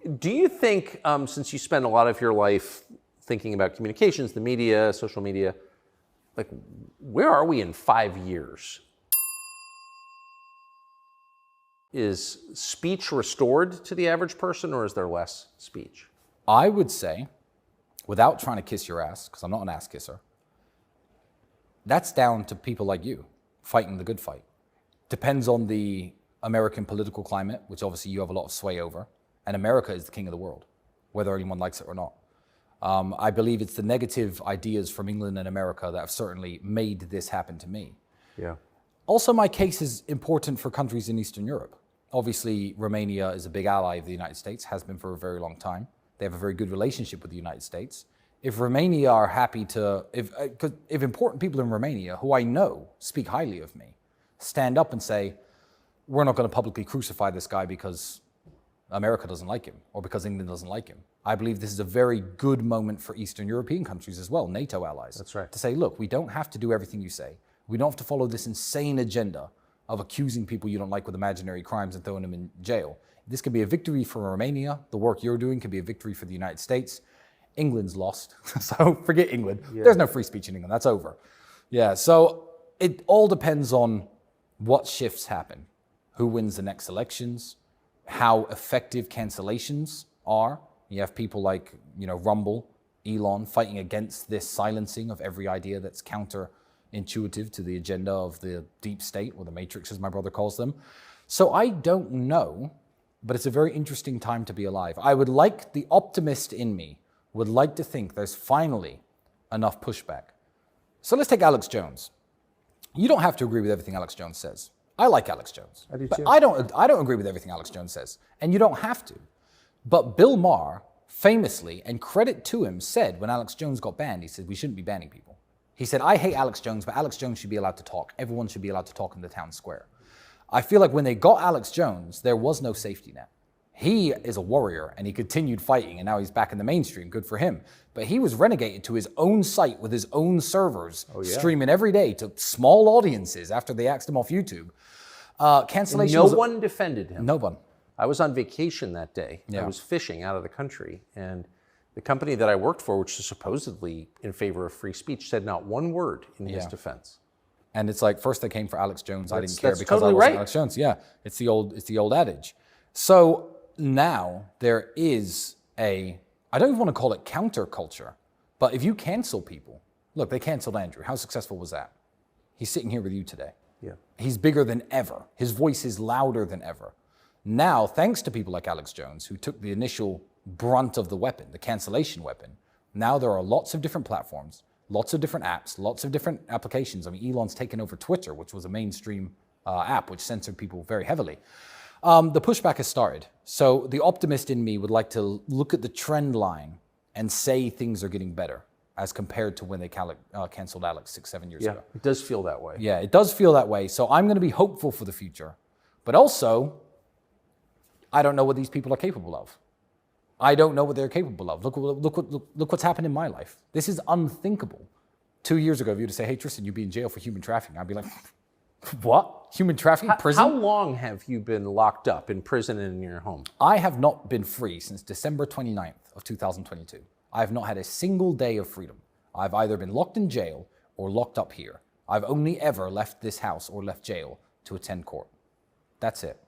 Do you think, since you spend a lot of your life thinking about communications, the media, social media, like, where are we in 5 years? Is speech restored to the average person, or is there less speech? I would say, without trying to kiss your ass, because I'm not an ass kisser, that's down to people like you fighting the good fight. Depends on the American political climate, which obviously you have a lot of sway over, and America is the king of the world, whether anyone likes it or not. I believe it's the negative ideas from England and America that have certainly made this happen to me. Yeah. Also, my case is important for countries in Eastern Europe. Obviously, Romania is a big ally of the United States, has been for a very long time. They have a very good relationship with the United States. If Romania are happy to, if important people in Romania, who I know speak highly of me, stand up and say, we're not going to publicly crucify this guy because America doesn't like him or because England doesn't like him. I believe this is a very good moment for Eastern European countries as well, NATO allies. That's right. To say, look, we don't have to do everything you say. We don't have to follow this insane agenda of accusing people you don't like with imaginary crimes and throwing them in jail. This could be a victory for Romania. The work you're doing could be a victory for the United States. England's lost, so forget England. Yeah. There's no free speech in England, that's over. Yeah, so it all depends on what shifts happen, who wins the next elections, how effective cancellations are. You have people like, Rumble, Elon fighting against this silencing of every idea that's counterintuitive to the agenda of the deep state, or the matrix as my brother calls them. So I don't know, but it's a very interesting time to be alive. I would like, the optimist in me would like to think there's finally enough pushback. So let's take Alex Jones. You don't have to agree with everything Alex Jones says. I like Alex Jones. I do but too. I don't agree with everything Alex Jones says, and you don't have to. But Bill Maher famously, and credit to him, said when Alex Jones got banned, he said, we shouldn't be banning people. He said, I hate Alex Jones, but Alex Jones should be allowed to talk. Everyone should be allowed to talk in the town square. I feel like when they got Alex Jones, there was no safety net. He is a warrior, and he continued fighting, and now he's back in the mainstream. Good for him. But he was renegated to his own site with his own servers, streaming every day to small audiences after they axed him off YouTube. Cancellation. No one defended him. No one. I was on vacation that day. Yeah. I was fishing out of the country, and the company that I worked for, which is supposedly in favor of free speech, said not one word in his defense. And it's like, first they came for Alex Jones. I didn't care because totally I wasn't Alex Jones. Yeah, it's the old adage. So now there is I don't even want to call it counterculture, but if you cancel people, look, they canceled Andrew. How successful was that? He's sitting here with you today. Yeah. He's bigger than ever. His voice is louder than ever. Now, thanks to people like Alex Jones, who took the initial brunt of the weapon, the cancellation weapon, now there are lots of different platforms, lots of different apps, lots of different applications. I mean, Elon's taken over Twitter, which was a mainstream app, which censored people very heavily. The pushback has started. So the optimist in me would like to look at the trend line and say things are getting better as compared to when they canceled Alex 6-7 years ago. Yeah, it does feel that way. Yeah, it does feel that way. So I'm going to be hopeful for the future. But also, I don't know what these people are capable of. I don't know what they're capable of. Look what's happened in my life. This is unthinkable. 2 years ago, if you were to say, hey, Tristian, you'd be in jail for human trafficking, I'd be like, what? Human trafficking? Prison? How long have you been locked up in prison and in your home? I have not been free since December 29th of 2022. I have not had a single day of freedom. I've either been locked in jail or locked up here. I've only ever left this house or left jail to attend court. That's it.